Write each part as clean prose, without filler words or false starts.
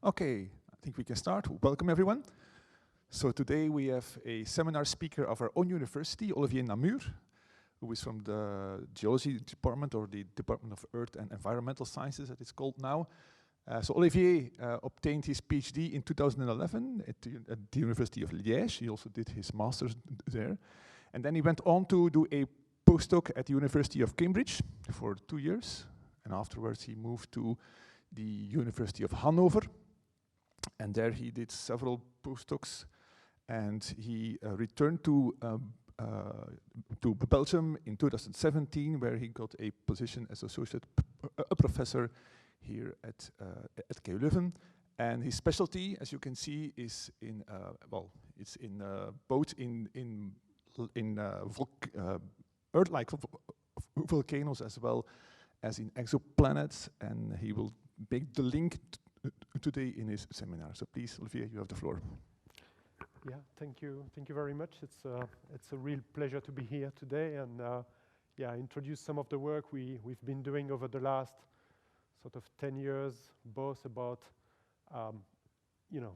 Okay, I think we can start. Welcome everyone. So today we have a seminar speaker of our own university, Olivier Namur, who is from the geology department, or the Department of Earth and Environmental Sciences, as it's called now. So Olivier obtained his PhD in 2011 at the University of Liège. He also did his master's there. And then he went on to do a postdoc at the University of Cambridge for 2 years. And afterwards he moved to the University of Hanover. And there he did several postdocs. And he returned to Belgium in 2017, where he got a position as associate professor here at KU Leuven. And his specialty, as you can see, is in it's in both in Earth-like volcanoes as well as in exoplanets. And he will make the link today in his seminar. So please, Olivier, you have the floor. Yeah, thank you very much. It's a real pleasure to be here today and introduce some of the work we've been doing over the last sort of 10 years, both about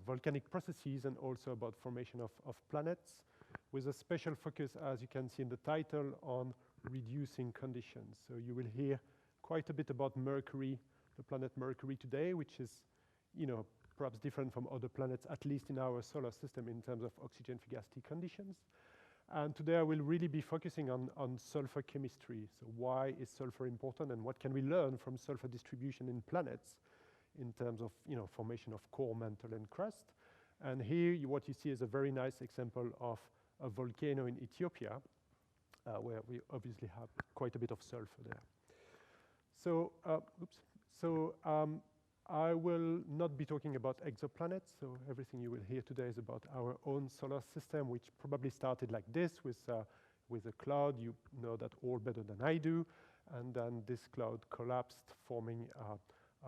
volcanic processes and also about formation of planets, with a special focus, as you can see in the title, on reducing conditions. So you will hear quite a bit about Mercury, the planet Mercury today, which is, perhaps different from other planets, at least in our solar system in terms of oxygen fugacity conditions. And today I will really be focusing on sulfur chemistry. So why is sulfur important and what can we learn from sulfur distribution in planets in terms of formation of core, mantle and crust. And here what you see is a very nice example of a volcano in Ethiopia where we obviously have quite a bit of sulfur there. So, I will not be talking about exoplanets, so everything you will hear today is about our own solar system, which probably started like this with a cloud. You know that all better than I do. And then this cloud collapsed, forming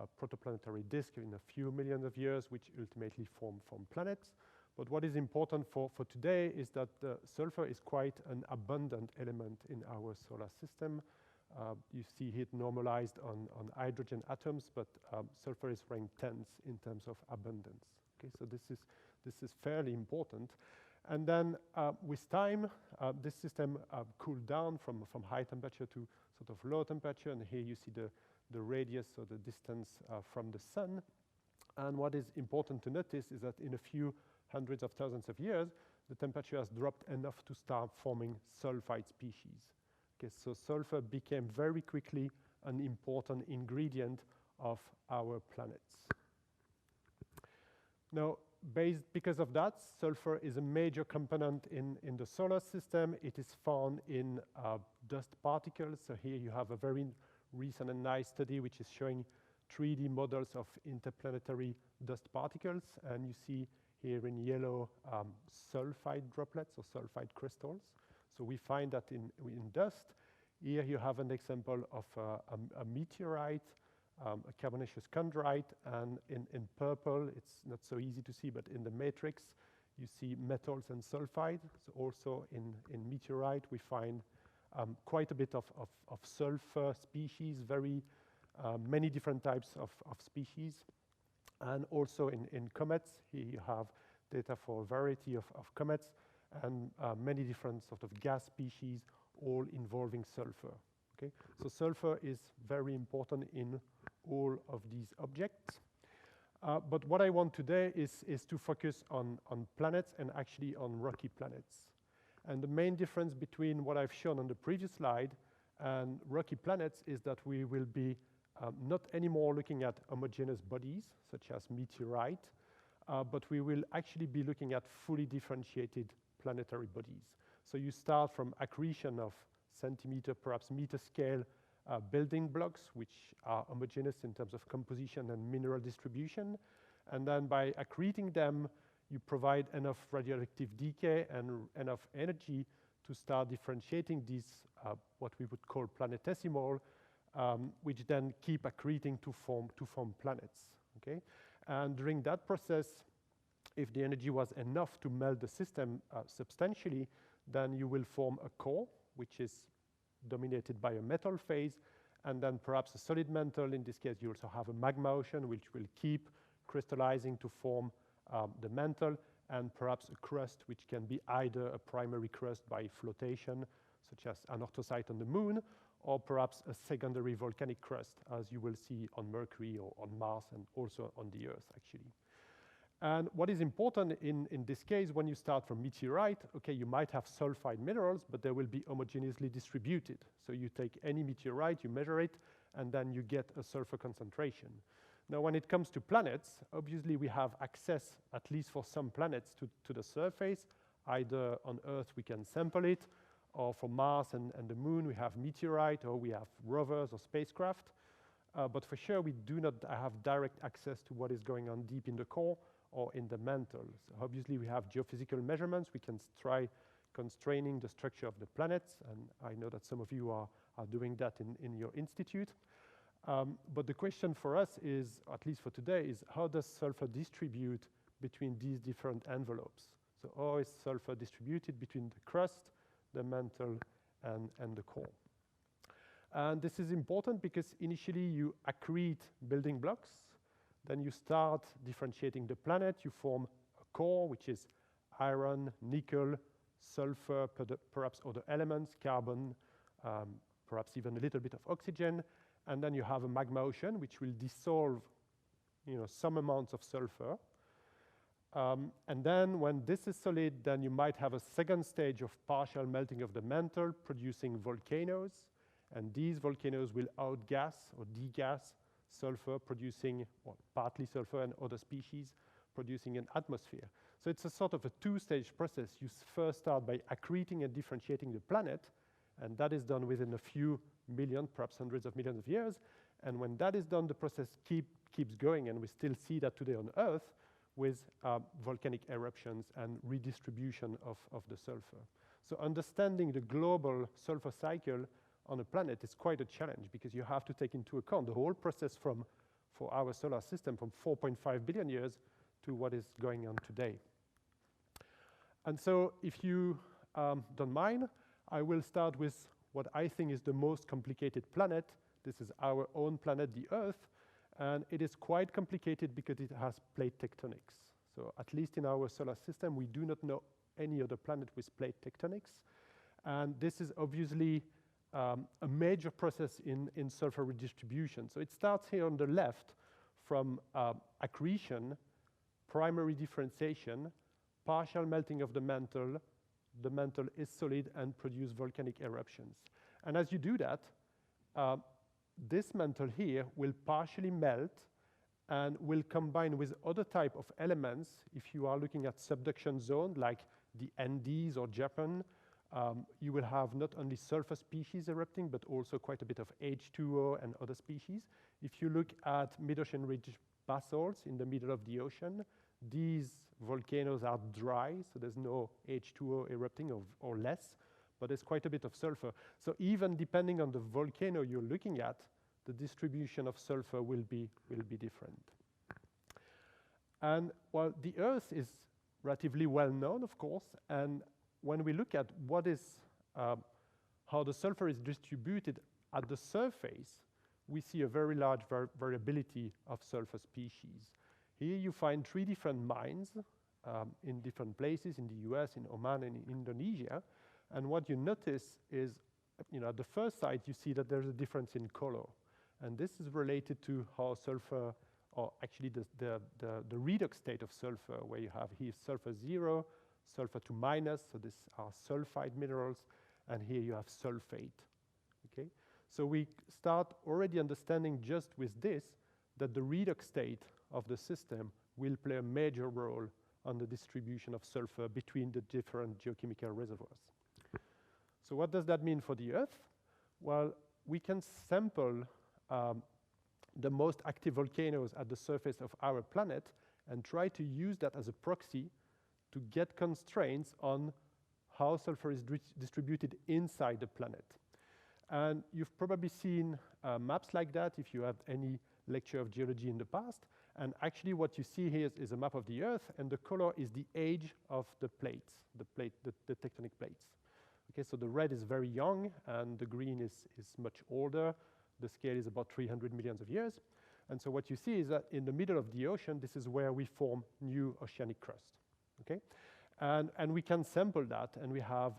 a protoplanetary disk in a few millions of years, which ultimately formed planets. But what is important for today is that sulfur is quite an abundant element in our solar system. You see it normalized on hydrogen atoms, but sulfur is ranked 10th in terms of abundance. Okay, so this is fairly important. And then with time, this system cooled down from high temperature to sort of low temperature. And here you see the radius, or the distance from the sun. And what is important to notice is that in a few hundreds of thousands of years, the temperature has dropped enough to start forming sulfide species. Okay, so sulfur became very quickly an important ingredient of our planets. Now, because of that, sulfur is a major component in the solar system. It is found in dust particles. So here you have a very recent and nice study which is showing 3D models of interplanetary dust particles. And you see here in yellow sulfide droplets or sulfide crystals. So we find that in dust. Here you have an example of a meteorite, a carbonaceous chondrite, and in purple, it's not so easy to see, but in the matrix, you see metals and sulfide. So also in meteorite, we find quite a bit of sulfur species, very many different types of species. And also in comets, here you have data for a variety of comets, and many different sort of gas species, all involving sulfur. Okay, so sulfur is very important in all of these objects. But what I want today is to focus on planets, and actually on rocky planets. And the main difference between what I've shown on the previous slide and rocky planets is that we will be not anymore looking at homogeneous bodies, such as meteorite, but we will actually be looking at fully differentiated planetary bodies. So you start from accretion of centimeter, perhaps meter scale building blocks, which are homogeneous in terms of composition and mineral distribution. And then by accreting them, you provide enough radioactive decay and enough energy to start differentiating these, what we would call planetesimal, which then keep accreting to form planets. Okay? And during that process, if the energy was enough to melt the system substantially, then you will form a core, which is dominated by a metal phase, and then perhaps a solid mantle. In this case, you also have a magma ocean, which will keep crystallizing to form the mantle, and perhaps a crust, which can be either a primary crust by flotation, such as an orthosite on the moon, or perhaps a secondary volcanic crust, as you will see on Mercury or on Mars, and also on the Earth, actually. And what is important in this case, when you start from meteorite, okay, you might have sulfide minerals, but they will be homogeneously distributed. So you take any meteorite, you measure it, and then you get a sulfur concentration. Now, when it comes to planets, obviously we have access, at least for some planets, to the surface. Either on Earth we can sample it, or for Mars and the Moon we have meteorite, or we have rovers or spacecraft. But for sure we do not have direct access to what is going on deep in the core or in the mantle. So obviously we have geophysical measurements. We can try constraining the structure of the planets, and I know that some of you are doing that in your institute. But the question for us is, at least for today, is how does sulfur distribute between these different envelopes? So how is sulfur distributed between the crust, the mantle, and the core? And this is important because initially you accrete building blocks, then you start differentiating the planet, you form a core, which is iron, nickel, sulfur, perhaps other elements, carbon, perhaps even a little bit of oxygen, and then you have a magma ocean, which will dissolve, some amounts of sulfur. And then when this is solid, then you might have a second stage of partial melting of the mantle, producing volcanoes, and these volcanoes will outgas or degas sulfur, producing, well, partly sulfur and other species, producing an atmosphere. So it's a sort of a two-stage process. You first start by accreting and differentiating the planet, and that is done within a few million, perhaps hundreds of millions of years. And when that is done, the process keeps going, and we still see that today on Earth with volcanic eruptions and redistribution of the sulfur. So understanding the global sulfur cycle on a planet is quite a challenge, because you have to take into account the whole process for our solar system from 4.5 billion years to what is going on today. And so if you don't mind, I will start with what I think is the most complicated planet. This is our own planet, the Earth, and it is quite complicated because it has plate tectonics. So at least in our solar system, we do not know any other planet with plate tectonics. And this is obviously a major process in sulfur redistribution. So it starts here on the left from accretion, primary differentiation, partial melting of the mantle is solid and produce volcanic eruptions. And as you do that, this mantle here will partially melt and will combine with other type of elements. If you are looking at subduction zone like the Andes or Japan, you will have not only sulfur species erupting, but also quite a bit of H2O and other species. If you look at mid-ocean ridge basalts in the middle of the ocean, these volcanoes are dry, so there's no H2O erupting or less, but there's quite a bit of sulfur. So even depending on the volcano you're looking at, the distribution of sulfur will be different. And while the Earth is relatively well known, of course, and when we look at what is how the sulfur is distributed at the surface, we see a very large variability of sulfur species. Here you find 3 different mines in different places in the US, in Oman, and in Indonesia. And what you notice is, at the first sight, you see that there's a difference in color. And this is related to how sulfur, or actually the redox state of sulfur, where you have here sulfur 0, sulfur to minus, so these are sulfide minerals, and here you have sulfate. Okay? So we start already understanding just with this that the redox state of the system will play a major role on the distribution of sulfur between the different geochemical reservoirs. So what does that mean for the Earth? Well, we can sample the most active volcanoes at the surface of our planet and try to use that as a proxy to get constraints on how sulfur is distributed inside the planet. And you've probably seen maps like that if you had any lecture of geology in the past. And actually what you see here is a map of the Earth, and the color is the age of the plates, the tectonic plates. Okay, so the red is very young, and the green is much older. The scale is about 300 millions of years. And so what you see is that in the middle of the ocean, this is where we form new oceanic crust, okay? And we can sample that, and we have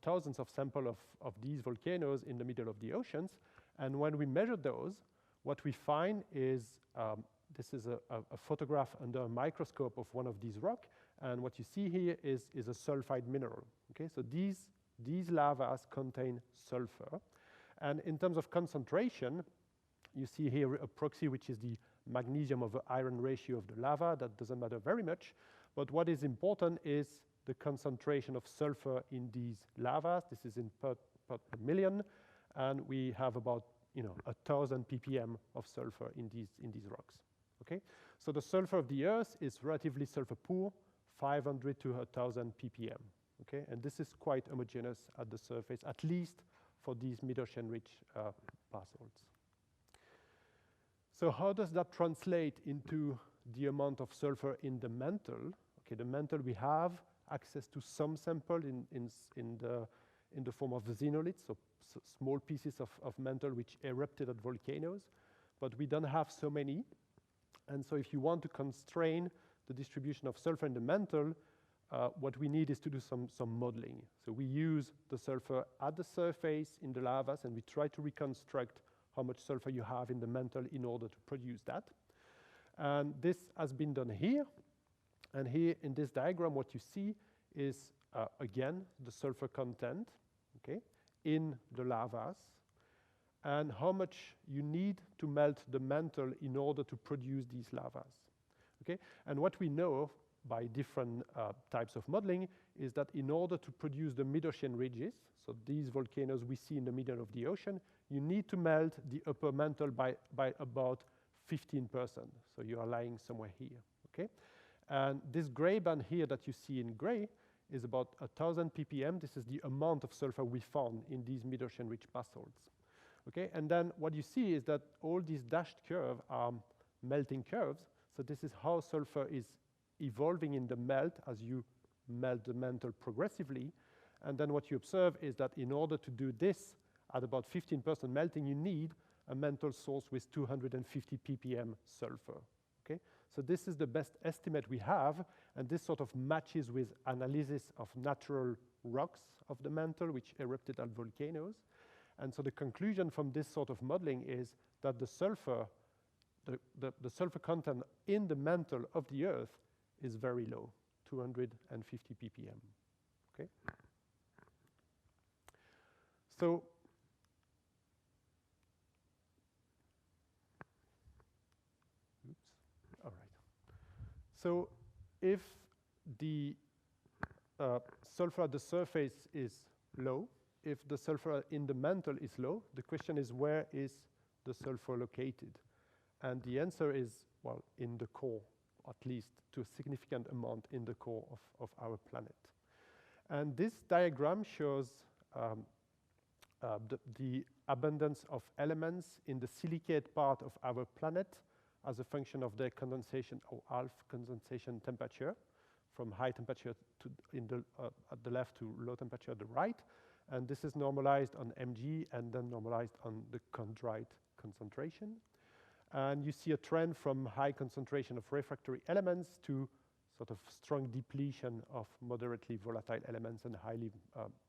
thousands of samples of these volcanoes in the middle of the oceans. And when we measure those, what we find is, this is a photograph under a microscope of one of these rocks. And what you see here is a sulfide mineral, okay? So these lavas contain sulfur. And in terms of concentration, you see here a proxy, which is the magnesium over iron ratio of the lava. That doesn't matter very much. But what is important is the concentration of sulfur in these lavas. This is in part per million. And we have about 1,000 ppm of sulfur in these rocks, okay? So the sulfur of the Earth is relatively sulfur poor, 500 to 1,000 ppm, okay? And this is quite homogeneous at the surface, at least for these mid-ocean rich basalts. So how does that translate into the amount of sulfur in the mantle? Okay, the mantle, we have access to some sample in the form of xenoliths, so small pieces of mantle which erupted at volcanoes, but we don't have so many. And so if you want to constrain the distribution of sulfur in the mantle, what we need is to do some modeling. So we use the sulfur at the surface in the lavas, and we try to reconstruct how much sulfur you have in the mantle in order to produce that. And this has been done here. And here in this diagram, what you see is, again, the sulfur content, okay, in the lavas, and how much you need to melt the mantle in order to produce these lavas, okay? And what we know by different types of modeling is that in order to produce the mid-ocean ridges, so these volcanoes we see in the middle of the ocean, you need to melt the upper mantle by about 15%. So you are lying somewhere here, okay? And this gray band here that you see in gray is about 1,000 ppm. This is the amount of sulfur we found in these mid-ocean rich basalts, okay? And then what you see is that all these dashed curves are melting curves. So this is how sulfur is evolving in the melt as you melt the mantle progressively. And then what you observe is that in order to do this at about 15% melting, you need a mantle source with 250 ppm sulfur, okay? So this is the best estimate we have, and this sort of matches with analysis of natural rocks of the mantle which erupted at volcanoes. And so the conclusion from this sort of modeling is that the sulfur content in the mantle of the Earth is very low, 250 ppm, okay? So all right. So if the sulfur at the surface is low, if the sulfur in the mantle is low, the question is, where is the sulfur located? And the answer is, well, in the core, at least to a significant amount in the core of our planet. And this diagram shows the abundance of elements in the silicate part of our planet as a function of their condensation or half condensation temperature, from high temperature to at the left to low temperature at the right. And this is normalized on Mg and then normalized on the chondrite concentration. And you see a trend from high concentration of refractory elements to sort of strong depletion of moderately volatile elements and highly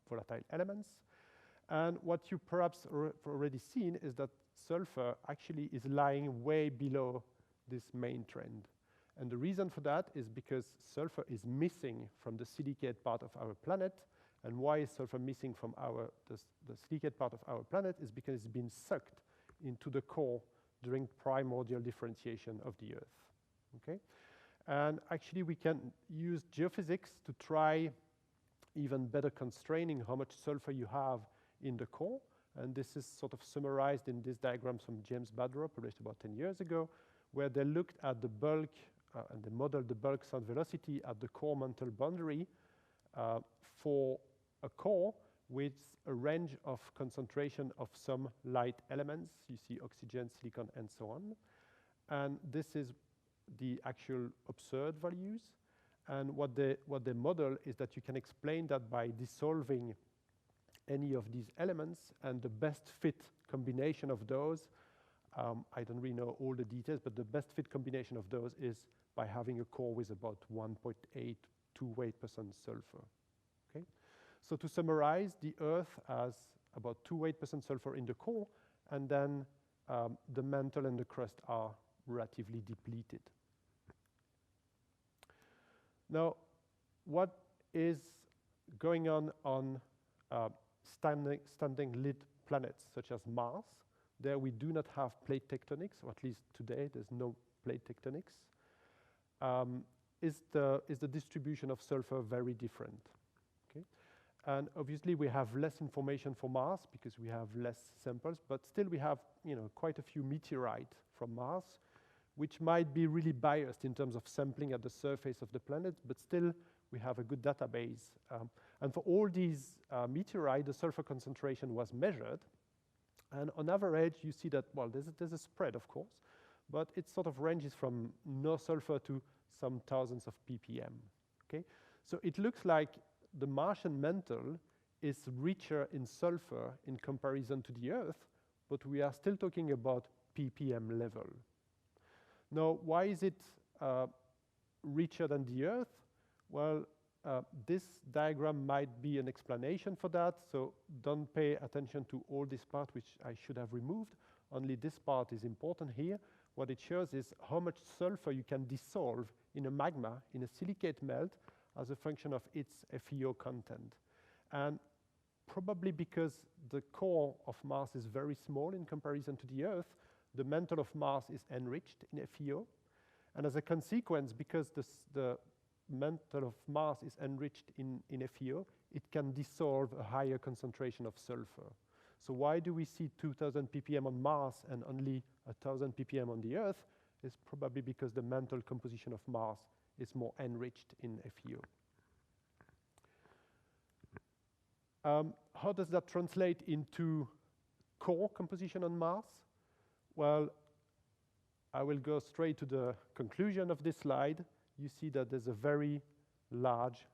volatile elements. And what you perhaps already seen is that sulfur actually is lying way below this main trend. And the reason for that is because sulfur is missing from the silicate part of our planet. And why is sulfur missing from the silicate part of our planet is because it's been sucked into the core during primordial differentiation of the Earth, okay? And actually we can use geophysics to try even better constraining how much sulfur you have in the core. And this is sort of summarized in this diagram from James Badrow, published about 10 years ago, where they looked at the bulk and they modeled the bulk sound velocity at the core mantle boundary for a core with a range of concentration of some light elements. You see oxygen, silicon, and so on. And this is the actual observed values. And what they model is that you can explain that by dissolving any of these elements, and the best fit combination of those I don't really know all the details, but the best fit combination of those is by having a core with about 1.8 to 8% sulfur. Okay? So to summarize, the Earth has about 2-8% sulfur in the core, and then the mantle and the crust are relatively depleted. Now, what is going on standing lit planets such as Mars? There we do not have plate tectonics, or at least today there's no plate tectonics. Is the distribution of sulfur very different? Okay? And obviously we have less information for Mars because we have less samples, but still we have quite a few meteorites from Mars, which might be really biased in terms of sampling at the surface of the planet, but still we have a good database. And for all these meteorites, the sulfur concentration was measured. And on average, you see that, well, there's a spread, of course, but it sort of ranges from no sulfur to some thousands of ppm. Okay? So it looks like the Martian mantle is richer in sulfur in comparison to the Earth, but we are still talking about ppm level. Now, why is it richer than the Earth? Well, this diagram might be an explanation for that, so don't pay attention to all this part, which I should have removed. Only this part is important here. What it shows is how much sulfur you can dissolve in a magma, in a silicate melt, as a function of its FeO content. And probably because the core of Mars is very small in comparison to the Earth, the mantle of Mars is enriched in FeO. And as a consequence, because the mantle of Mars is enriched in FeO, it can dissolve a higher concentration of sulfur. So why do we see 2000 ppm on Mars and only 1000 ppm on the Earth? It's probably because the mantle composition of Mars is more enriched in FeO. How does that translate into core composition on Mars? Well, I will go straight to the conclusion of this slide. You see that there's a very large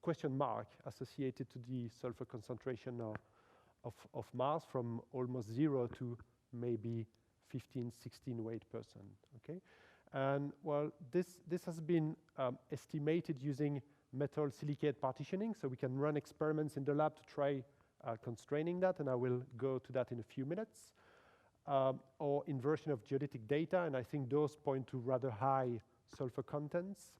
question mark associated to the sulfur concentration of Mars, from almost 0 to maybe 15, 16 weight percent. Okay? And well, this has been estimated using metal silicate partitioning, so we can run experiments in the lab to try constraining that, and I will go to that in a few minutes. Or inversion of geodetic data, and I think those point to rather high sulfur contents,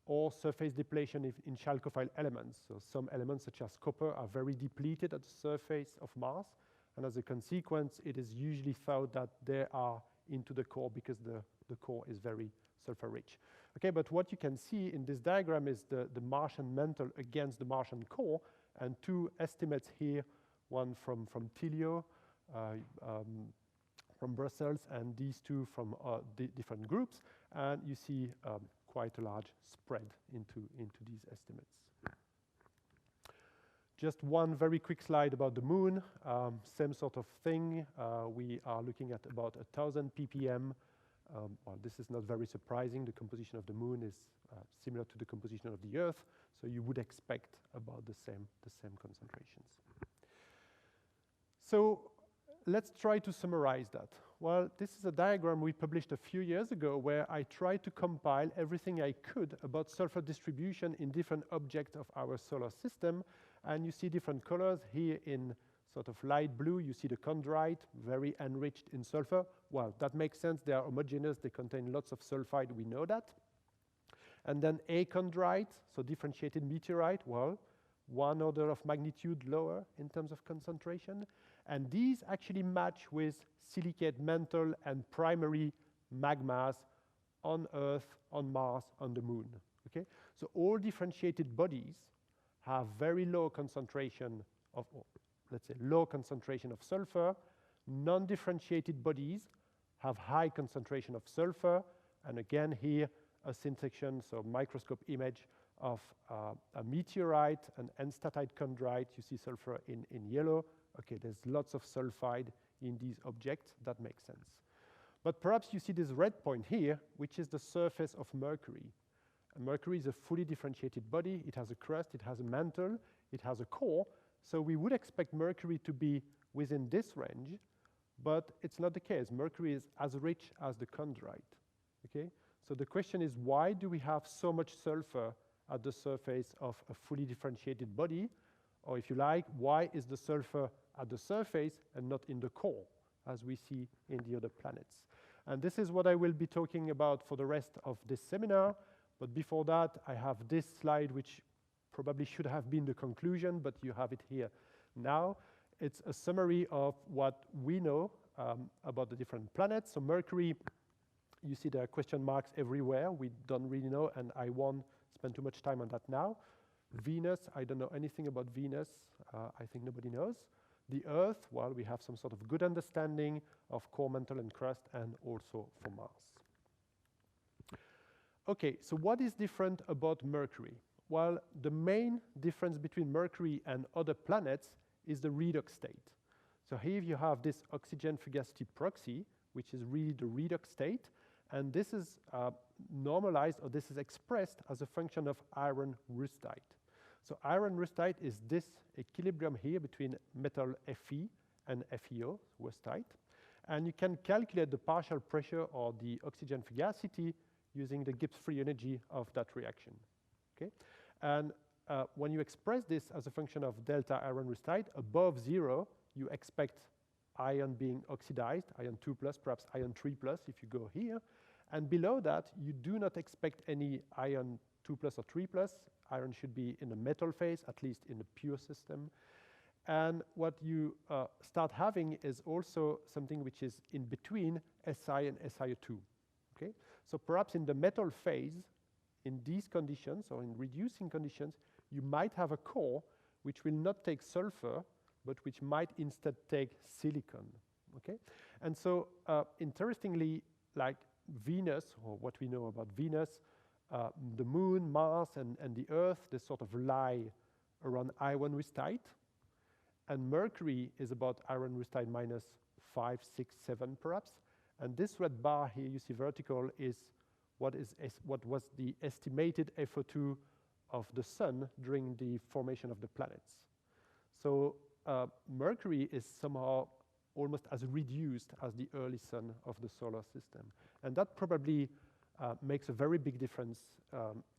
or surface depletion in chalcophile elements. So some elements such as copper are very depleted at the surface of Mars, and as a consequence, it is usually thought that they are into the core because the core is very sulfur rich. Okay, but what you can see in this diagram is the Martian mantle against the Martian core, and two estimates here, one from Tilio, from Brussels, and these two from different groups, and you see quite a large spread into these estimates. Just one very quick slide about the moon. Same sort of thing. We are looking at about 1000 ppm. Well, this is not very surprising. The composition of the moon is similar to the composition of the Earth, so you would expect about the same concentrations. So let's try to summarize that. Well, this is a diagram we published a few years ago where I tried to compile everything I could about sulfur distribution in different objects of our solar system. And you see different colors. Here in sort of light blue, you see the chondrite, very enriched in sulfur. Well, that makes sense. They are homogeneous. They contain lots of sulfide. We know that. And then achondrite, so differentiated meteorite, well, 1 order of magnitude lower in terms of concentration. And these actually match with silicate mantle and primary magmas on Earth, on Mars, on the moon. Okay? So all differentiated bodies have very low concentration of, let's say, low concentration of sulfur. Non-differentiated bodies have high concentration of sulfur. And again, here, a scintigraphy, so microscope image of a meteorite, an enstatite chondrite. You see sulfur in yellow. Okay, there's lots of sulfide in these objects. That makes sense. But perhaps you see this red point here, which is the surface of Mercury. And Mercury is a fully differentiated body. It has a crust, it has a mantle, it has a core. So we would expect Mercury to be within this range. but it's not the case. Mercury is as rich as the chondrite. Okay? So the question is, why do we have so much sulfur at the surface of a fully differentiated body? Or if you like, why is the sulfur at the surface and not in the core, as we see in the other planets? And this is what I will be talking about for the rest of this seminar. But before that, I have this slide, which probably should have been the conclusion, but you have it here now. It's a summary of what we know about the different planets. So Mercury, you see there are question marks everywhere. We don't really know, and I won't spend too much time on that now. Venus, I don't know anything about Venus. I think nobody knows. The Earth, well, we have some sort of good understanding of core, mantle, and crust, and also for Mars. Okay, so what is different about Mercury? Well, the main difference between Mercury and other planets is the redox state. So here you have this oxygen fugacity proxy, which is really the redox state, and this is normalized, or this is expressed as a function of iron rustite. So iron rustite is this equilibrium here between metal Fe and FeO, rustite, and you can calculate the partial pressure or the oxygen fugacity using the Gibbs free energy of that reaction. Okay? And when you express this as a function of delta iron rustite, above 0, you expect iron being oxidized, iron 2+, perhaps iron 3+, if you go here. And below that, you do not expect any iron 2+ or 3+. Iron should be in the metal phase, at least in the pure system. And what you start having is also something which is in between Si and SiO2. Okay? So perhaps in the metal phase, in these conditions, or in reducing conditions, you might have a core which will not take sulfur, but which might instead take silicon. Okay? And so, interestingly, like Venus, or what we know about Venus, the Moon, Mars, and the Earth, they sort of lie around iron rustite. And Mercury is about iron rustite minus 5, 6, 7 perhaps. And this red bar here you see vertical is what was the estimated FO2 of the Sun during the formation of the planets. So Mercury is somehow almost as reduced as the early Sun of the solar system. And that probably makes a very big difference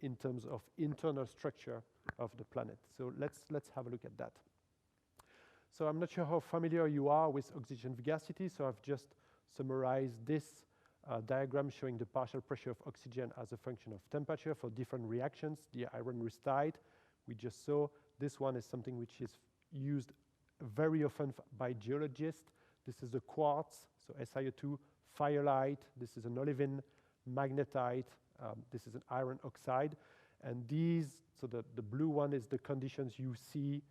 in terms of internal structure of the planet. So let's have a look at that. So I'm not sure how familiar you are with oxygen fugacity, so I've just summarized this diagram showing the partial pressure of oxygen as a function of temperature for different reactions. The iron rustite we just saw. This one is something which is used very often by geologists. This is the quartz, so SiO2, firelite. This is an olivine, magnetite. This is an iron oxide. And these, so the blue one is the conditions you see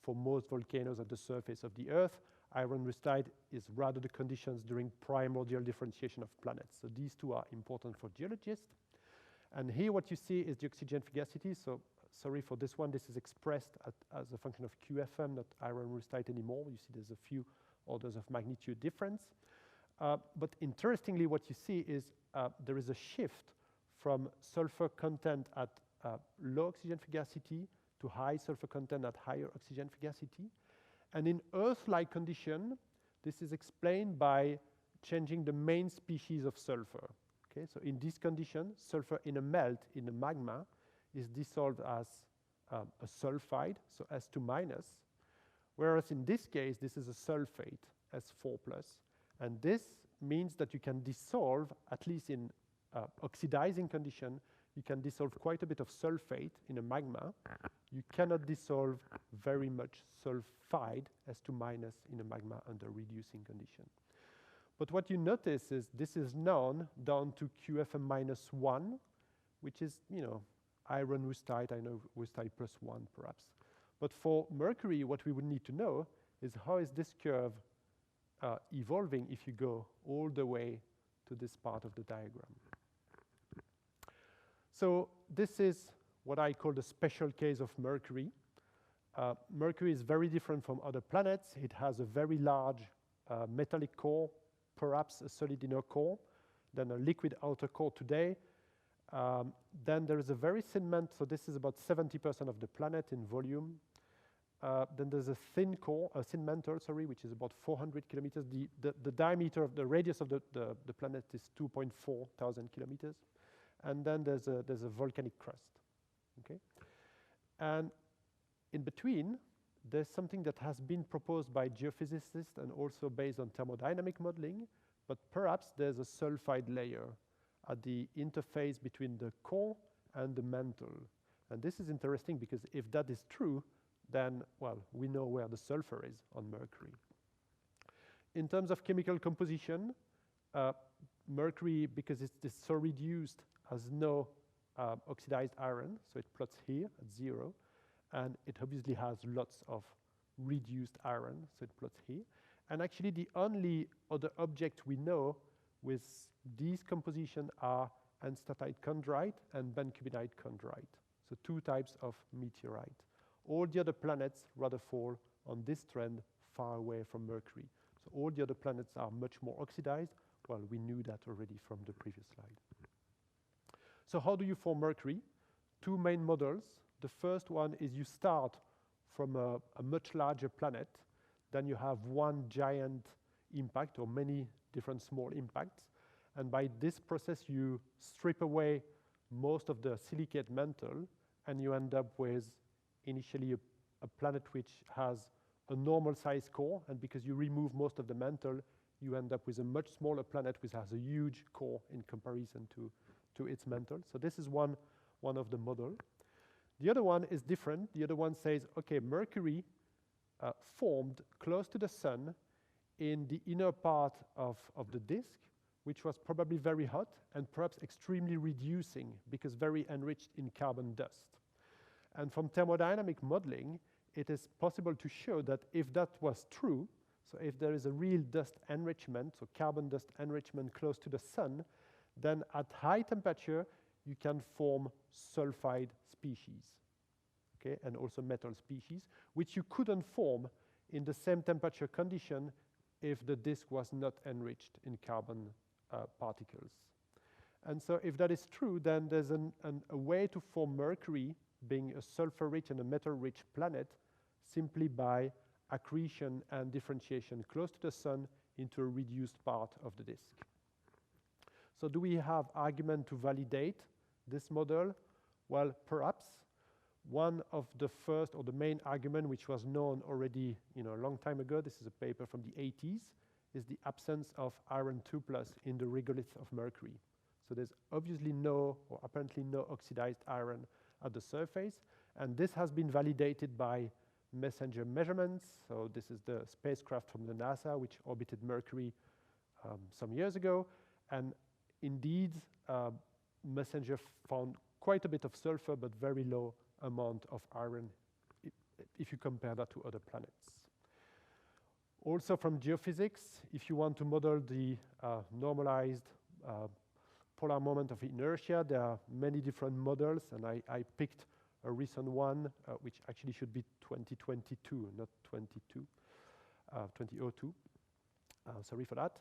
for most volcanoes at the surface of the Earth. Iron rustite is rather the conditions during primordial differentiation of planets. So these two are important for geologists. And here what you see is the oxygen fugacity. So sorry for this one. This is expressed as a function of QFM, not iron rustite anymore. You see there's a few orders of magnitude difference. But interestingly, what you see is there is a shift from sulfur content at low oxygen fugacity to high sulfur content at higher oxygen fugacity. And in Earth-like condition, this is explained by changing the main species of sulfur. Okay, so in this condition, sulfur in a melt, in the magma, is dissolved as a sulfide, so S2-, whereas in this case, this is a sulfate, S4+. And this means that you can dissolve, at least in oxidizing condition, you can dissolve quite a bit of sulfate in a magma. You cannot dissolve very much sulfide, S2- in a magma under reducing condition. But what you notice is this is known down to QFM-1, which is, you know, iron rustite, I know rustite +1 perhaps. But for Mercury, what we would need to know is how is this curve evolving if you go all the way to this part of the diagram. So this is what I call the special case of Mercury. Mercury is very different from other planets. It has a very large metallic core, perhaps a solid inner core, then a liquid outer core today. Then there is a very thin mantle, so this is about 70% of the planet in volume. Then there's a thin core, a thin mantle, sorry, which is about 400 kilometers. The diameter of the radius of the planet is 2.4 thousand kilometers. And then there's a volcanic crust, okay? And in between, there's something that has been proposed by geophysicists and also based on thermodynamic modeling, but perhaps there's a sulfide layer at the interface between the core and the mantle. And this is interesting because if that is true, then, well, we know where the sulfur is on Mercury. In terms of chemical composition, Mercury, because it's so reduced, has no oxidized iron, so it plots here at 0, and it obviously has lots of reduced iron, so it plots here. And actually, the only other object we know with these composition are enstatite chondrite and bencubinite chondrite, so 2 types of meteorite. All the other planets rather fall on this trend far away from Mercury. So all the other planets are much more oxidized. Well, we knew that already from the previous slide. So how do you form Mercury? 2 main models. The first one is you start from a much larger planet. Then you have one giant impact or many different small impacts. And by this process, you strip away most of the silicate mantle, and you end up with initially a planet which has a normal size core. And because you remove most of the mantle, you end up with a much smaller planet which has a huge core in comparison to its mantle. So this is one of the model. The other one is different. The other one says, okay, Mercury formed close to the sun in the inner part of the disk, which was probably very hot and perhaps extremely reducing because very enriched in carbon dust. And from thermodynamic modeling, it is possible to show that if that was true, so if there is a real dust enrichment, so carbon dust enrichment close to the sun, then at high temperature, you can form sulfide species, okay, and also metal species, which you couldn't form in the same temperature condition if the disk was not enriched in carbon particles. And so if that is true, then there's a way to form Mercury being a sulfur-rich and a metal-rich planet simply by accretion and differentiation close to the sun into a reduced part of the disk. So do we have argument to validate this model? Well, perhaps. One of the first or the main argument which was known already a long time ago, this is a paper from the 80s, is the absence of iron 2+ in the regolith of Mercury. So there's obviously no, or apparently no, oxidized iron at the surface, and this has been validated by messenger measurements. So this is the spacecraft from the NASA which orbited Mercury some years ago, and indeed messenger found quite a bit of sulfur but very low amount of iron if you compare that to other planets. Also from geophysics, if you want to model the normalized polar moment of inertia, there are many different models, and I picked a recent one, which actually should be 2022, not 2002. Sorry for that.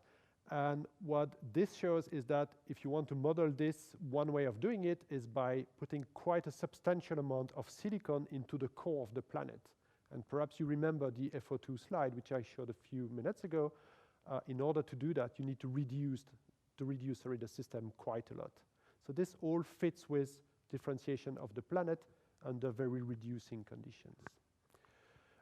And what this shows is that if you want to model this, one way of doing it is by putting quite a substantial amount of silicon into the core of the planet. And perhaps you remember the FO2 slide, which I showed a few minutes ago. In order to do that, you need to reduce the system quite a lot. So this all fits with differentiation of the planet under very reducing conditions.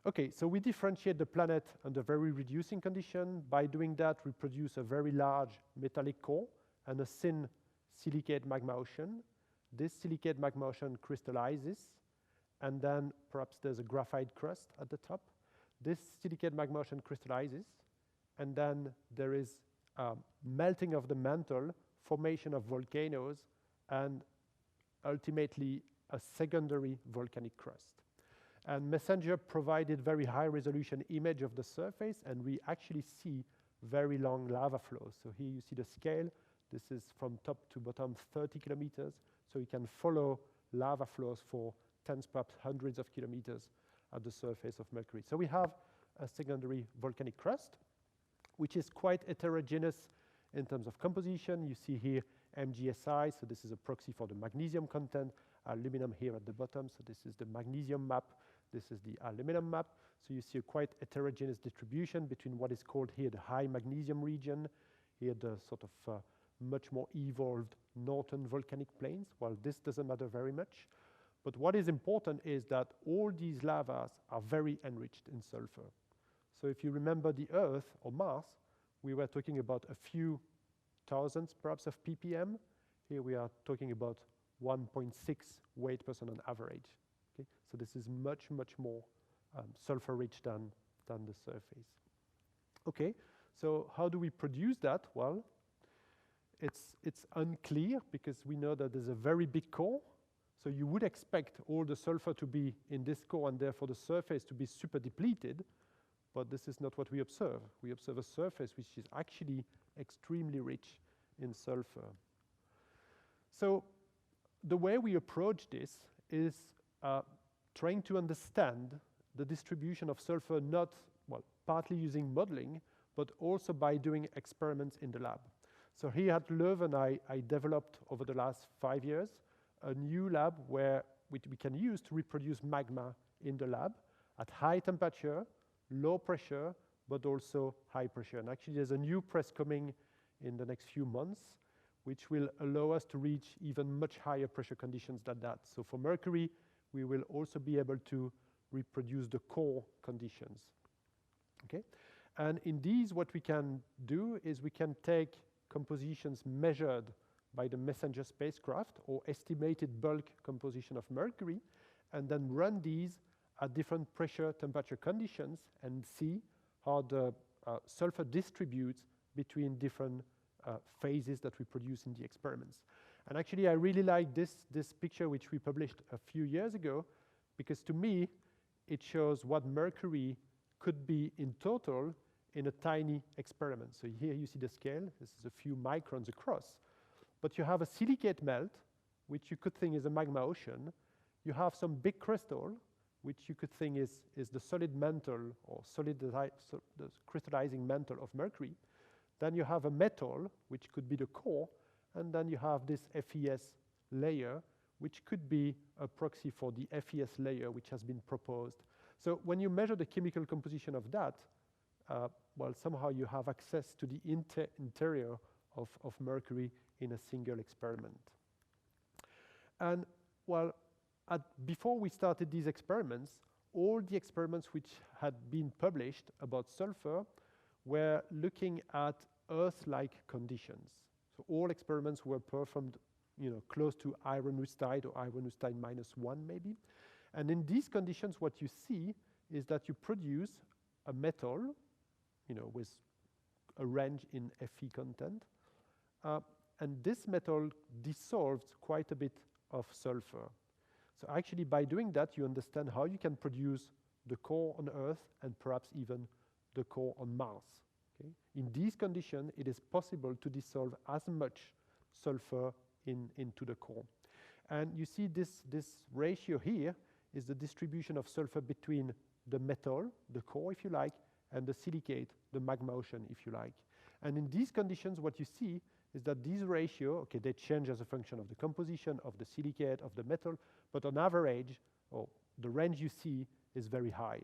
Okay, so we differentiate the planet under very reducing condition. By doing that, we produce a very large metallic core and a thin silicate magma ocean. This silicate magma ocean crystallizes, and then perhaps there's a graphite crust at the top. This silicate magma ocean crystallizes, and then there is melting of the mantle, formation of volcanoes, and ultimately a secondary volcanic crust. And messenger provided very high resolution image of the surface, and we actually see very long lava flows. So here you see the scale. This is from top to bottom 30 kilometers. So you can follow lava flows for tens, perhaps hundreds of kilometers at the surface of Mercury. So we have a secondary volcanic crust, which is quite heterogeneous in terms of composition. You see here MgSi, so this is a proxy for the magnesium content, aluminum here at the bottom, so this is the magnesium map. This is the aluminum map. So you see a quite heterogeneous distribution between what is called here the high magnesium region, here the sort of much more evolved northern volcanic plains. Well, this doesn't matter very much. But what is important is that all these lavas are very enriched in sulfur. So if you remember the Earth or Mars, we were talking about a few thousands perhaps of ppm. Here we are talking about 1.6 weight % on average. Okay? So this is much, much more sulfur rich than the surface. Okay, so how do we produce that? Well, it's unclear because we know that there's a very big core. So you would expect all the sulfur to be in this core and therefore the surface to be super depleted, but this is not what we observe. We observe a surface which is actually extremely rich in sulfur. So the way we approach this is trying to understand the distribution of sulfur, not, well, partly using modeling, but also by doing experiments in the lab. So here at Leuven, I developed over the last 5 years a new lab where we can use to reproduce magma in the lab at high temperature, low pressure, but also high pressure. And actually there's a new press coming in the next few months, which will allow us to reach even much higher pressure conditions than that. So for Mercury, we will also be able to reproduce the core conditions. Okay? And in these, what we can do is we can take compositions measured by the MESSENGER spacecraft or estimated bulk composition of Mercury, and then run these at different pressure temperature conditions and see how the sulfur distributes between different phases that we produce in the experiments. And actually I really like this picture which we published a few years ago, because to me it shows what Mercury could be in total in a tiny experiment. So here you see the scale. This is a few microns across. But you have a silicate melt, which you could think is a magma ocean. You have some big crystal, which you could think is the solid mantle or the crystallizing mantle of Mercury. Then you have a metal, which could be the core. And then you have this FES layer, which could be a proxy for the FES layer, which has been proposed. So when you measure the chemical composition of that, well, somehow you have access to the interior of Mercury in a single experiment. And well, before we started these experiments, all the experiments which had been published about sulfur were looking at Earth-like conditions. So all experiments were performed, close to iron rustite or iron rustite -1 maybe. And in these conditions, what you see is that you produce a metal, with a range in Fe content. And this metal dissolves quite a bit of sulfur. So actually by doing that, you understand how you can produce the core on Earth and perhaps even the core on Mars. Okay? In these conditions, it is possible to dissolve as much sulfur into the core. And you see this ratio here is the distribution of sulfur between the metal, the core if you like, and the silicate, the magma ocean if you like. And in these conditions, what you see is that these ratio, okay, they change as a function of the composition of the silicate, of the metal, but on average, the range you see is very high.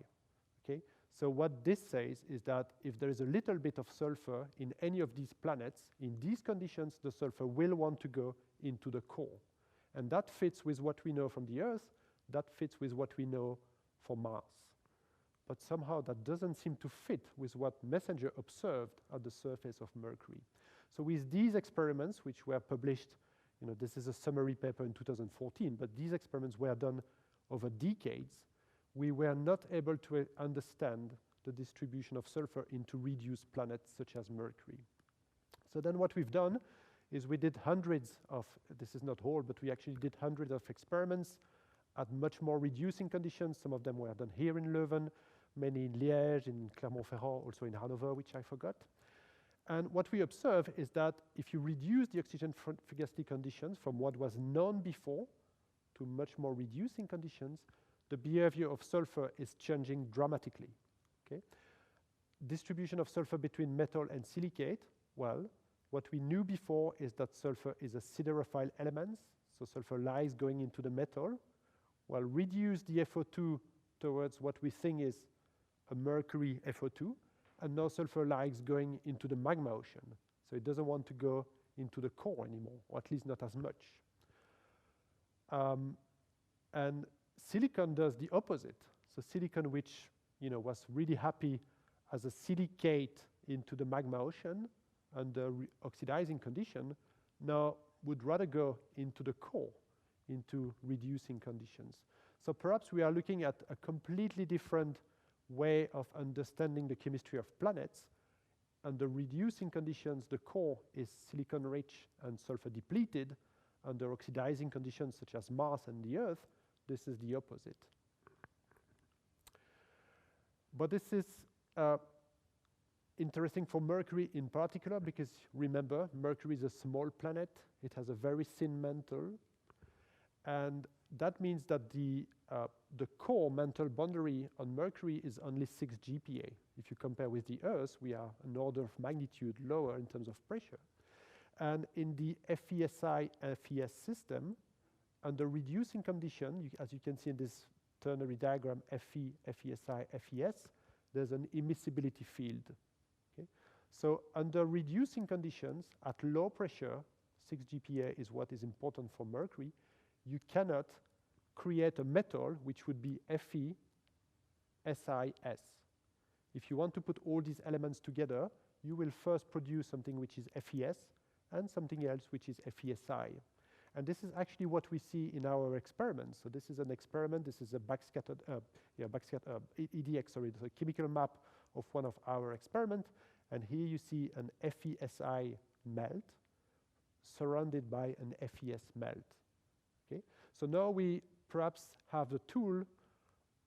Okay? So what this says is that if there is a little bit of sulfur in any of these planets, in these conditions, the sulfur will want to go into the core. And that fits with what we know from the Earth, that fits with what we know for Mars. But somehow that doesn't seem to fit with what MESSENGER observed at the surface of Mercury. So with these experiments, which were published, this is a summary paper in 2014, but these experiments were done over decades, we were not able to understand the distribution of sulfur into reduced planets such as Mercury. So then what we've done is we did hundreds of, this is not all, but we actually did hundreds of experiments at much more reducing conditions. Some of them were done here in Leuven, many in Liège, in Clermont-Ferrand, also in Hanover, which I forgot. And what we observe is that if you reduce the oxygen fugacity conditions from what was known before to much more reducing conditions, the behavior of sulfur is changing dramatically. Okay? Distribution of sulfur between metal and silicate, well, what we knew before is that sulfur is a siderophile element, so sulfur lies going into the metal. Well, reduce the FO2 towards what we think is a mercury FO2, and now sulfur likes going into the magma ocean. So it doesn't want to go into the core anymore, or at least not as much. And silicon does the opposite. So silicon, which was really happy as a silicate into the magma ocean under oxidizing condition, now would rather go into the core, into reducing conditions. So perhaps we are looking at a completely different way of understanding the chemistry of planets. Under reducing conditions, the core is silicon rich and sulfur depleted. Under oxidizing conditions such as Mars and the Earth, this is the opposite. But this is interesting for Mercury in particular, because remember, Mercury is a small planet. It has a very thin mantle. And that means that the core mantle boundary on Mercury is only 6 GPa. If you compare with the Earth, we are an order of magnitude lower in terms of pressure. And in the FESI-FES system, under reducing condition, as you can see in this ternary diagram, Fe, FESI, FES, there's an immiscibility field. Okay? So under reducing conditions, at low pressure, 6 GPa is what is important for Mercury, you cannot create a metal which would be FeSIS. If you want to put all these elements together, you will first produce something which is FES and something else which is FESI. And this is actually what we see in our experiments. So this is an experiment. This is a backscattered, EDX, sorry, the chemical map of one of our experiments. And here you see an FESI melt surrounded by an FES melt. Okay? So now we perhaps have the tool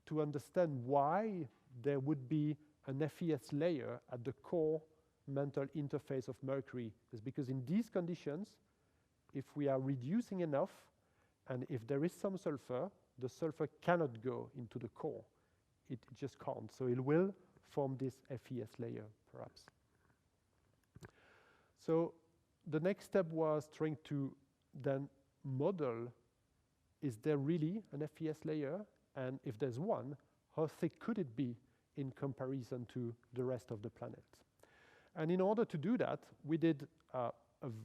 to understand why there would be an FES layer at the core mantle interface of Mercury. It's because in these conditions, if we are reducing enough, and if there is some sulfur, the sulfur cannot go into the core. It just can't. So it will form this FES layer, perhaps. So the next step was trying to then model, is there really an FES layer? And if there's one, how thick could it be in comparison to the rest of the planet? And in order to do that, we did a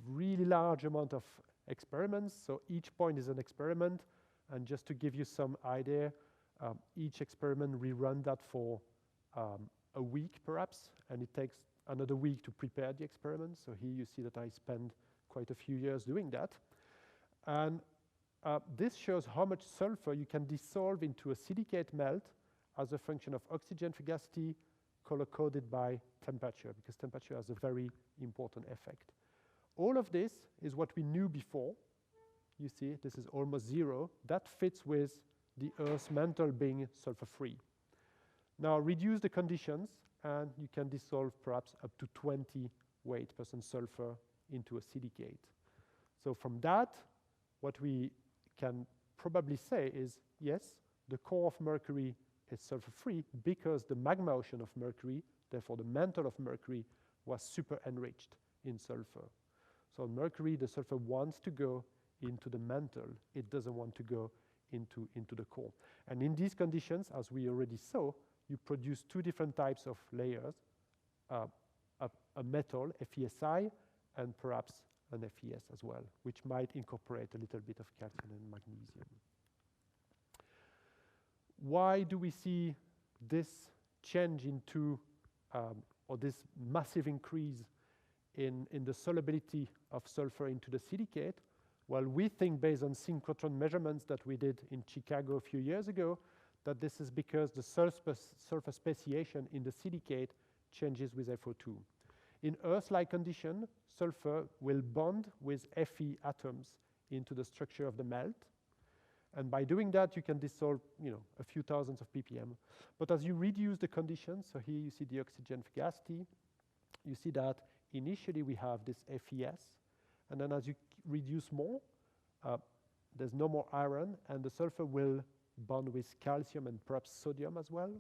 really large amount of experiments. So each point is an experiment. And just to give you some idea, each experiment, we run that for a week perhaps, and it takes another week to prepare the experiment. So here you see that I spent quite a few years doing that. And this shows how much sulfur you can dissolve into a silicate melt as a function of oxygen fugacity, color-coded by temperature, because temperature has a very important effect. All of this is what we knew before. You see, this is almost zero. That fits with the Earth's mantle being sulfur-free. Now reduce the conditions, and you can dissolve perhaps up to 20 weight% sulfur into a silicate. So from that, what we can probably say is, yes, the core of Mercury is sulfur-free because the magma ocean of Mercury, therefore the mantle of Mercury, was super enriched in sulfur. So on Mercury, the sulfur wants to go into the mantle. It doesn't want to go into the core. And in these conditions, as we already saw, you produce two different types of layers, a metal, FESI, and perhaps an FES as well, which might incorporate a little bit of calcium and magnesium. Why do we see this change into, or this massive increase in the solubility of sulfur into the silicate? Well, we think based on synchrotron measurements that we did in Chicago a few years ago, that this is because the sulfur speciation in the silicate changes with FO2. In Earth-like condition, sulfur will bond with Fe atoms into the structure of the melt. And by doing that, you can dissolve, a few thousands of ppm. But as you reduce the conditions, so here you see the oxygen fugacity, you see that initially we have this FES, and then as you reduce more, there's no more iron, and the sulfur will bond with calcium and perhaps sodium as well.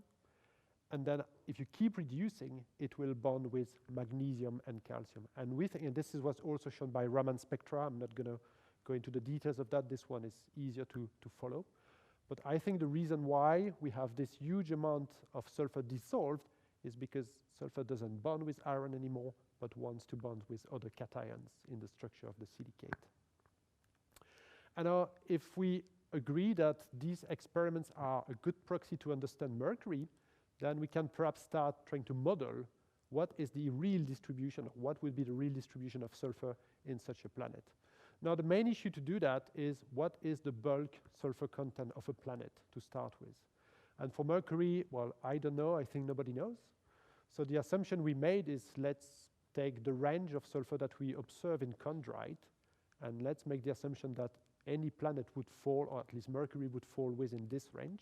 And then if you keep reducing, it will bond with magnesium and calcium. And this is what's also shown by Raman spectra. I'm not going to go into the details of that. This one is easier to follow. But I think the reason why we have this huge amount of sulfur dissolved is because sulfur doesn't bond with iron anymore, but wants to bond with other cations in the structure of the silicate. And now, if we agree that these experiments are a good proxy to understand Mercury, then we can perhaps start trying to model what is the real distribution, or what will be the real distribution of sulfur in such a planet. Now, the main issue to do that is what is the bulk sulfur content of a planet to start with. And for Mercury, well, I don't know. I think nobody knows. So the assumption we made is let's take the range of sulfur that we observe in chondrite, and let's make the assumption that any planet would fall, or at least Mercury would fall within this range.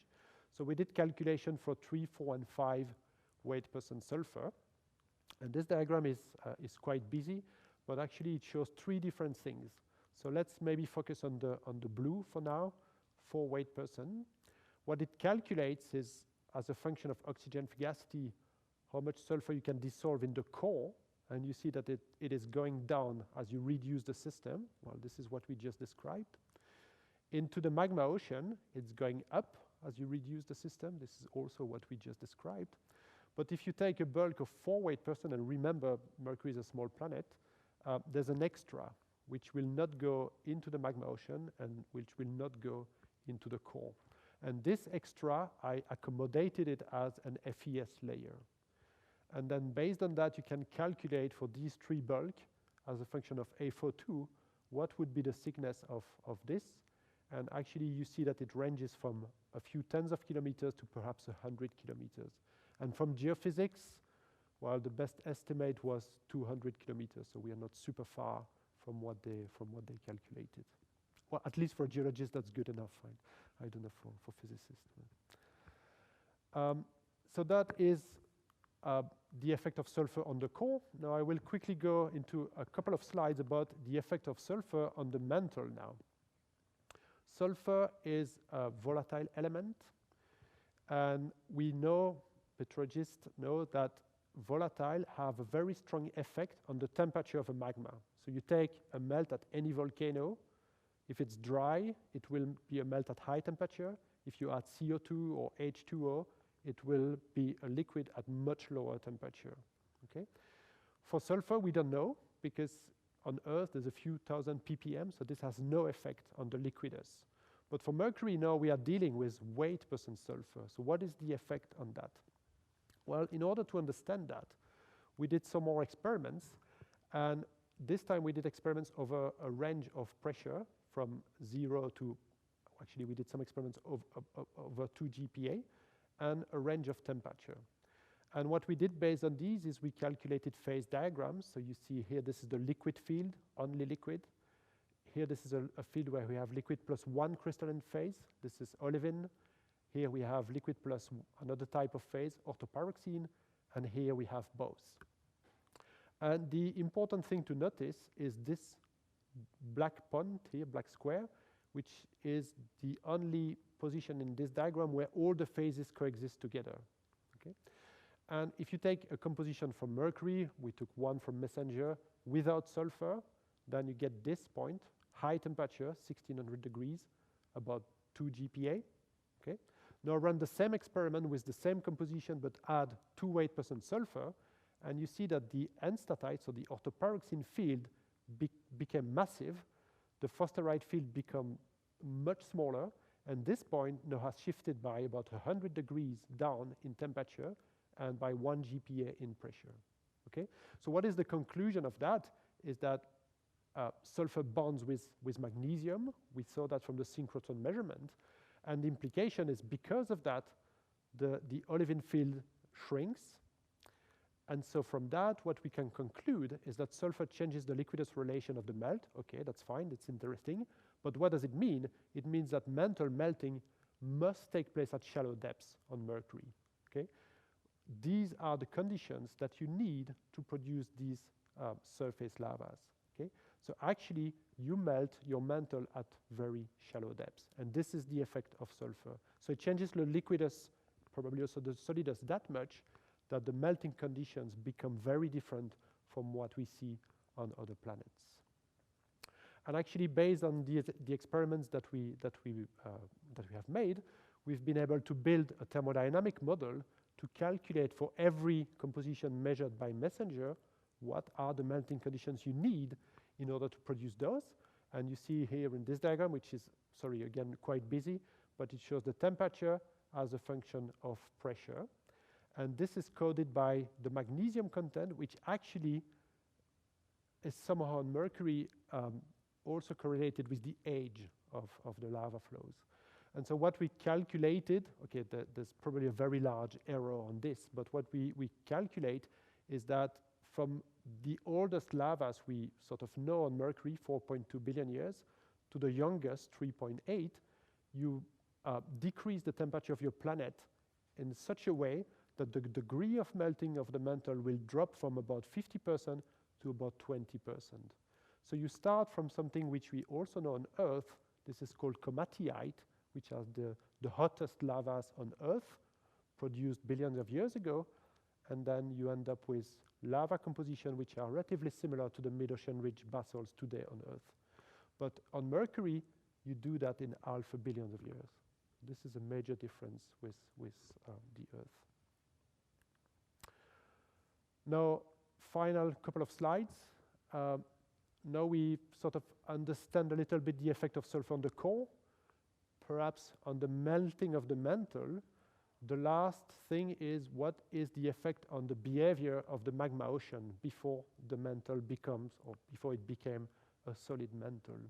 So we did calculation for 3, 4, and 5 weight% sulfur. And this diagram is quite busy, but actually it shows 3 different things. So let's maybe focus on the blue for now, 4 weight%. What it calculates is, as a function of oxygen fugacity, how much sulfur you can dissolve in the core, and you see that it is going down as you reduce the system. Well, this is what we just described. Into the magma ocean, it's going up as you reduce the system. This is also what we just described. But if you take a bulk of 4 weight%, and remember Mercury is a small planet, there's an extra which will not go into the magma ocean and which will not go into the core. And this extra, I accommodated it as an FES layer. And then based on that, you can calculate for these 3 bulk as a function of A42, what would be the thickness of this. And actually, you see that it ranges from a few tens of kilometers to perhaps 100 kilometers. And from geophysics, well, the best estimate was 200 kilometers, so we are not super far from what they calculated. Well, at least for geologists, that's good enough. I don't know for physicists. So that is the effect of sulfur on the core. Now I will quickly go into a couple of slides about the effect of sulfur on the mantle now. Sulfur is a volatile element, and we know, petrologists know, that volatile have a very strong effect on the temperature of a magma. So you take a melt at any volcano. If it's dry, it will be a melt at high temperature. If you add CO2 or H2O, it will be a liquid at much lower temperature. Okay? For sulfur, we don't know, because on Earth there's a few thousand ppm, so this has no effect on the liquidus. But for Mercury now we are dealing with weight% sulfur. So what is the effect on that? Well, in order to understand that, we did some more experiments, and this time we did experiments over a range of pressure from 0 to, actually we did some experiments over 2 GPa, and a range of temperature. And what we did based on these is we calculated phase diagrams. So you see here, this is the liquid field, only liquid. Here, this is a field where we have liquid plus 1 crystalline phase. This is olivine. Here we have liquid plus another type of phase, orthopyroxene. And here we have both. And the important thing to notice is this black point here, black square, which is the only position in this diagram where all the phases coexist together. Okay? And if you take a composition from Mercury, we took one from Messenger without sulfur, then you get this point, high temperature, 1600 degrees, about 2 GPa. Okay? Now run the same experiment with the same composition, but add 2 weight% sulfur, and you see that the N-statite, so the orthopyroxene field, became massive. The phosphoryte field became much smaller, and this point now has shifted by about 100 degrees down in temperature and by 1 GPa in pressure. Okay? So what is the conclusion of that? Is that sulfur bonds with magnesium. We saw that from the synchrotron measurement. And the implication is because of that, the olivine field shrinks. And so from that, what we can conclude is that sulfur changes the liquidus relation of the melt. Okay, that's fine, that's interesting. But what does it mean? It means that mantle melting must take place at shallow depths on Mercury. Okay? These are the conditions that you need to produce these surface lavas. Okay? So actually, you melt your mantle at very shallow depths. And this is the effect of sulfur. So it changes the liquidus, probably also the solidus, that much that the melting conditions become very different from what we see on other planets. And actually, based on the experiments that we have made, we've been able to build a thermodynamic model to calculate for every composition measured by messenger what are the melting conditions you need in order to produce those. And you see here in this diagram, which is, sorry, again, quite busy, but it shows the temperature as a function of pressure. And this is coded by the magnesium content, which actually is somehow on Mercury also correlated with the age of the lava flows. And so what we calculated, okay, there's probably a very large error on this, but what we calculate is that from the oldest lavas we sort of know on Mercury, 4.2 billion years, to the youngest, 3.8, you decrease the temperature of your planet in such a way that the degree of melting of the mantle will drop from about 50% to about 20%. So you start from something which we also know on Earth. This is called komatiite, which are the hottest lavas on Earth, produced billions of years ago, and then you end up with lava composition which are relatively similar to the mid-ocean ridge basalts today on Earth. But on Mercury, you do that in alpha billions of years. This is a major difference with the Earth. Now, final couple of slides. Now we sort of understand a little bit the effect of sulfur on the core, perhaps on the melting of the mantle. The last thing is, what is the effect on the behavior of the magma ocean before the mantle becomes, or before it became, a solid mantle?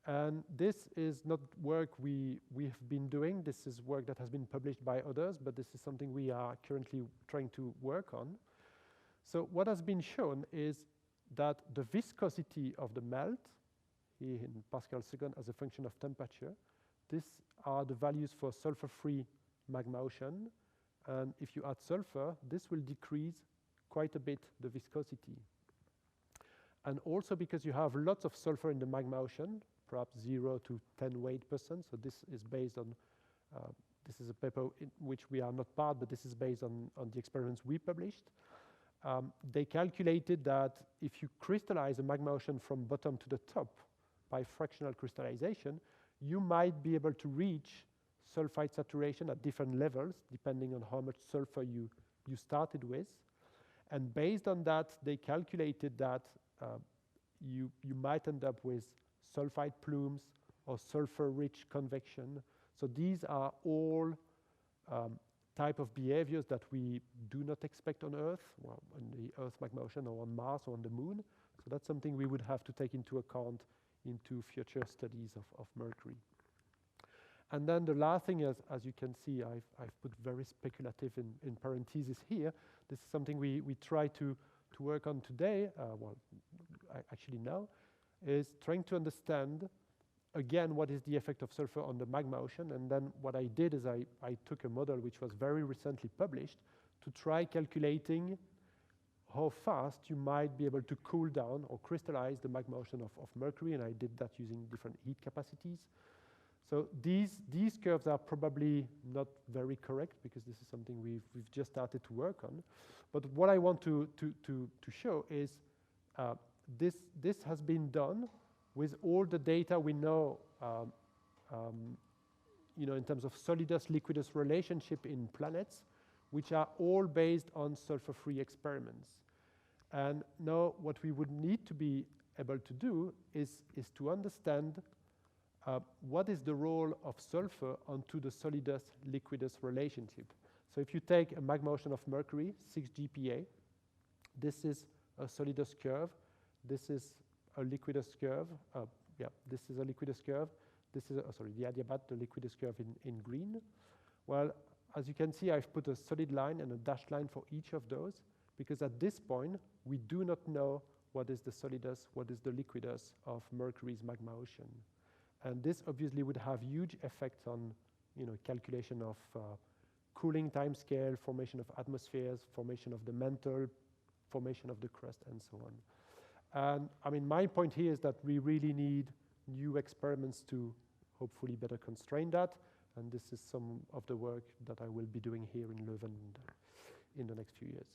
And this is not work we have been doing. This is work that has been published by others, but this is something we are currently trying to work on. So what has been shown is that the viscosity of the melt, here in Pascal second as a function of temperature, these are the values for sulfur-free magma ocean. And if you add sulfur, this will decrease quite a bit the viscosity. And also because you have lots of sulfur in the magma ocean, perhaps 0 to 10 weight %. So this is based on, this is a paper in which we are not part, but this is based on the experiments we published. They calculated that if you crystallize a magma ocean from bottom to the top by fractional crystallization, you might be able to reach sulfide saturation at different levels, depending on how much sulfur you started with. And based on that, they calculated that you might end up with sulfide plumes or sulfur-rich convection. So these are all type of behaviors that we do not expect on Earth, well, on the Earth magma ocean, or on Mars or on the Moon. So that's something we would have to take into account into future studies of Mercury. And then the last thing is, as you can see, I've put very speculative in parentheses here. This is something we try to work on today, actually now, is trying to understand, again, what is the effect of sulfur on the magma ocean. And then what I did is I took a model which was very recently published to try calculating how fast you might be able to cool down or crystallize the magma ocean of Mercury, and I did that using different heat capacities. So these curves are probably not very correct because this is something we've just started to work on. But what I want to show is this has been done with all the data we know, in terms of solidus-liquidus relationship in planets, which are all based on sulfur-free experiments. And now what we would need to be able to do is to understand what is the role of sulfur onto the solidus-liquidus relationship. So if you take a magma ocean of Mercury, 6 GPa, this is a solidus curve, this is a liquidus curve, this is a liquidus curve, this is, the adiabat, the liquidus curve in green. Well, as you can see, I've put a solid line and a dashed line for each of those, because at this point, we do not know what is the solidus, what is the liquidus of Mercury's magma ocean. And this obviously would have huge effects on, calculation of cooling timescale, formation of atmospheres, formation of the mantle, formation of the crust, and so on. And I mean, my point here is that we really need new experiments to hopefully better constrain that. And this is some of the work that I will be doing here in Leuven in the next few years.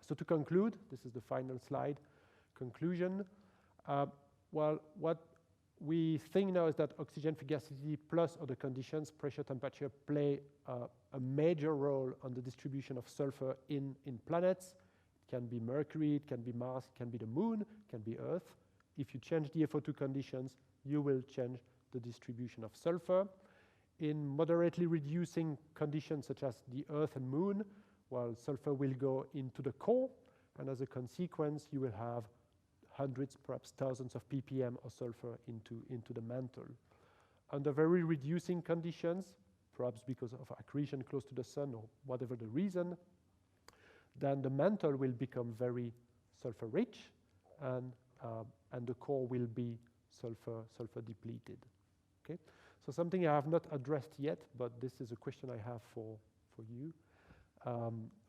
So to conclude, this is the final slide, conclusion. well, what we think now is that oxygen fugacity plus other conditions, pressure, temperature, play a major role on the distribution of sulfur in planets. It can be Mercury, it can be Mars, it can be the Moon, it can be Earth. If you change the FO2 conditions, you will change the distribution of sulfur. In moderately reducing conditions such as the Earth and Moon, well, sulfur will go into the core, and as a consequence, you will have hundreds, perhaps thousands of ppm of sulfur into the mantle. Under very reducing conditions, perhaps because of accretion close to the sun or whatever the reason, then the mantle will become very sulfur rich, and the core will be sulfur depleted. Okay, so something I have not addressed yet, but this is a question I have for you,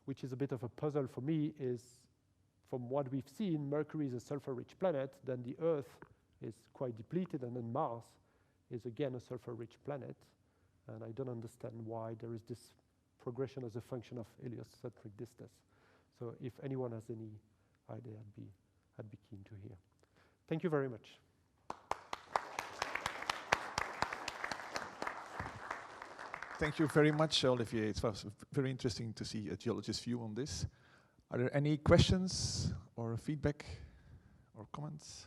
which is a bit of a puzzle for me, is from what we've seen, Mercury is a sulfur-rich planet, then the Earth is quite depleted, and then Mars is again a sulfur-rich planet. And I don't understand why there is this progression as a function of heliocentric distance. So if anyone has any idea, I'd be keen to hear. Thank you very much. Thank you very much, Olivier. It was very interesting to see a geologist's view on this. Are there any questions or feedback or comments?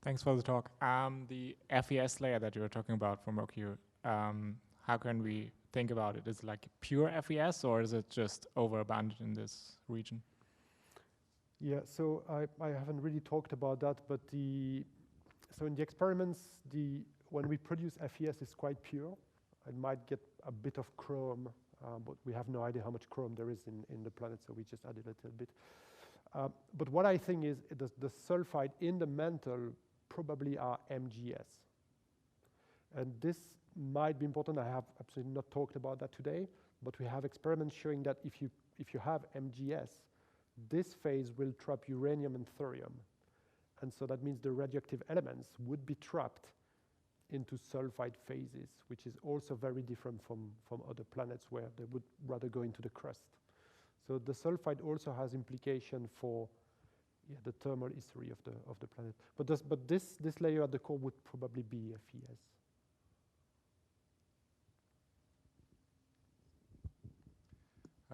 Thanks for the talk. The IvS layer that you were talking about for Mercury, how can we think about it? Is it like pure IvS, or is it just overabundant in this region? Yeah, so I haven't really talked about that, but so in the experiments, when we produce IvS, it's quite pure. It might get a bit of chrome, but we have no idea how much chrome there is in the planet, so we just added a little bit. But what I think is the sulfide in the mantle probably are MgS. And this might be important. I have absolutely not talked about that today, but we have experiments showing that if you have MgS, this phase will trap uranium and thorium. And so that means the radioactive elements would be trapped into sulfide phases, which is also very different from other planets where they would rather go into the crust. So the sulfide also has implication for the thermal history of the planet. But this layer at the core would probably be FES.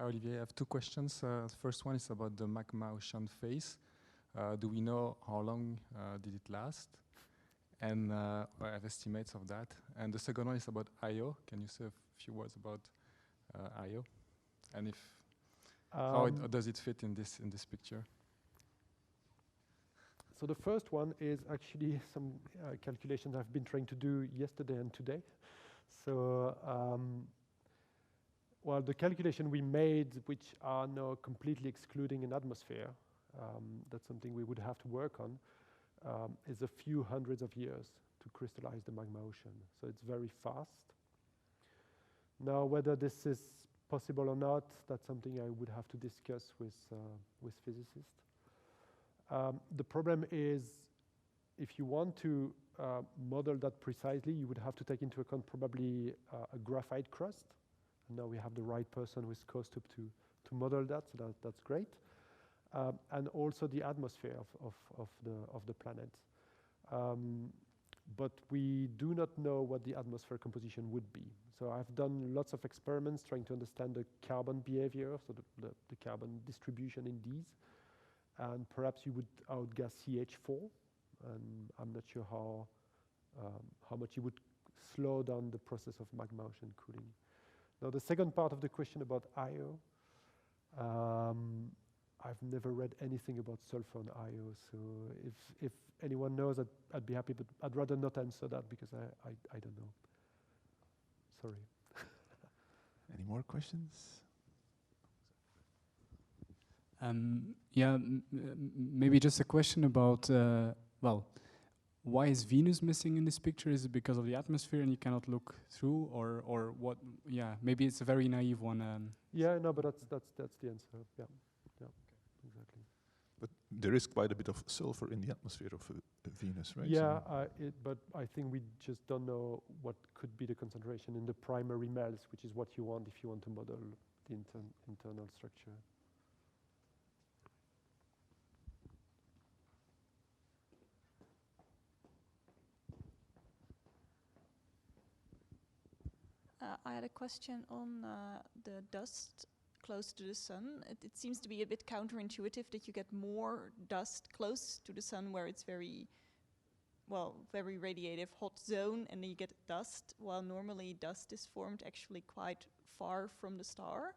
Olivier, I have two questions. The first one is about the magma ocean phase. Do we know how long did it last? And I have estimates of that. And the second one is about IO. Can you say a few words about IO? And if how does it fit in this picture? So the first one is actually some calculations I've been trying to do yesterday and today. So well, the calculation we made, which are now completely excluding an atmosphere, that's something we would have to work on, is a few hundreds of years to crystallize the magma ocean. So it's very fast. Now, whether this is possible or not, that's something I would have to discuss with physicists. The problem is, if you want to model that precisely, you would have to take into account probably a graphite crust. And now we have the right person with COSTUB to model that, so that's great. And also the atmosphere of the planet. But we do not know what the atmosphere composition would be. So I've done lots of experiments trying to understand the carbon behavior, so the carbon distribution in these. And perhaps you would outgas CH4, and I'm not sure how much you would slow down the process of magma ocean cooling. Now, the second part of the question about IO, I've never read anything about sulfur on IO, so if anyone knows, I'd be happy, but I'd rather not answer that because I don't know. Sorry. Any more questions? Yeah, maybe just a question about, well, why is Venus missing in this picture? Is it because of the atmosphere and you cannot look through, or what? Yeah, maybe it's a very naive one. Yeah, no, but that's the answer. Yeah, yeah, exactly. But there is quite a bit of sulfur in the atmosphere of Venus, right? Yeah, but I think we just don't know what could be the concentration in the primary melts, which is what you want if you want to model the internal structure. I had a question on the dust close to the sun. It seems to be a bit counterintuitive that you get more dust close to the sun where it's very radiative, hot zone, and then you get dust, while normally dust is formed actually quite far from the star.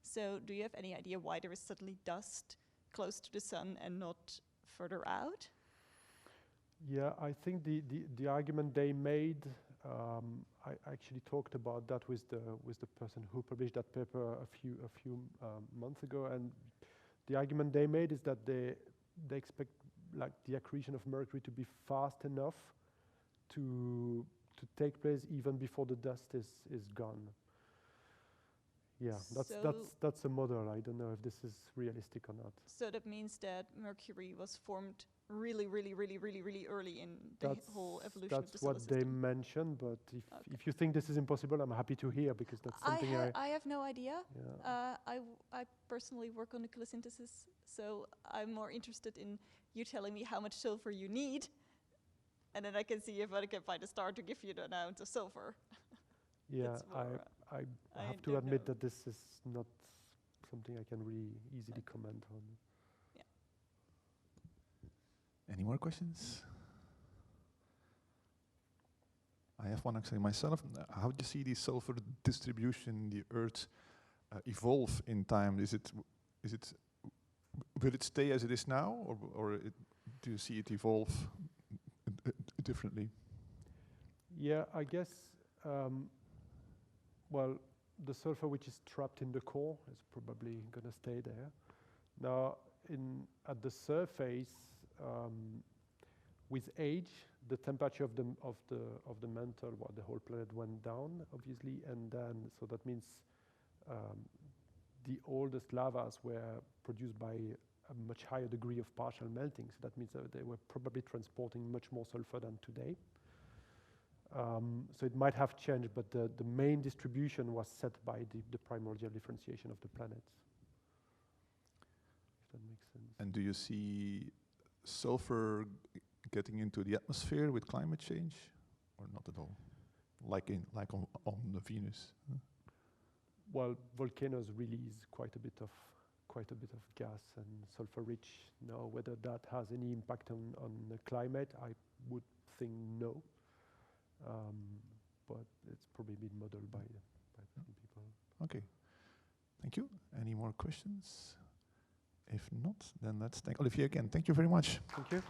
So do you have any idea why there is suddenly dust close to the sun and not further out? Yeah, I think the argument they made, I actually talked about that with the person who published that paper a few months ago, and the argument they made is that they expect like the accretion of mercury to be fast enough to take place even before the dust is gone. Yeah, that's a model. I don't know if this is realistic or not. So that means that Mercury was formed really early in the whole evolution of the solar That's what system. they mentioned, but if you think this is impossible, I'm happy to hear, because that's something I have no idea. Yeah. I personally work on nucleosynthesis, so I'm more interested in you telling me how much sulfur you need, and then I can see if I can find a star to give you the amount of sulfur. Yeah, I have to admit that this is not something I can really easily comment on. Yeah. Any more questions? I have one actually myself. How do you see the sulfur distribution in the Earth evolve in time? Will it stay as it is now, or do you see it evolve differently? Yeah, I guess. Well, the sulfur which is trapped in the core is probably going to stay there. Now, at the surface, with age, the temperature of the mantle, the whole planet went down, obviously, and then so that means the oldest lavas were produced by a much higher degree of partial melting. So that means that they were probably transporting much more sulfur than today. So it might have changed, but the main distribution was set by the primordial differentiation of the planets. If that makes sense. And do you see sulfur getting into the atmosphere with climate change, or not at all? Like on the Venus? Huh? Well, volcanoes release quite a bit of gas and sulfur rich. Now, whether that has any impact on the climate, I would think no. But it's probably been modeled by different people. Okay, thank you. Any more questions? If not, then let's thank Olivier again. Thank you very much. Thank you.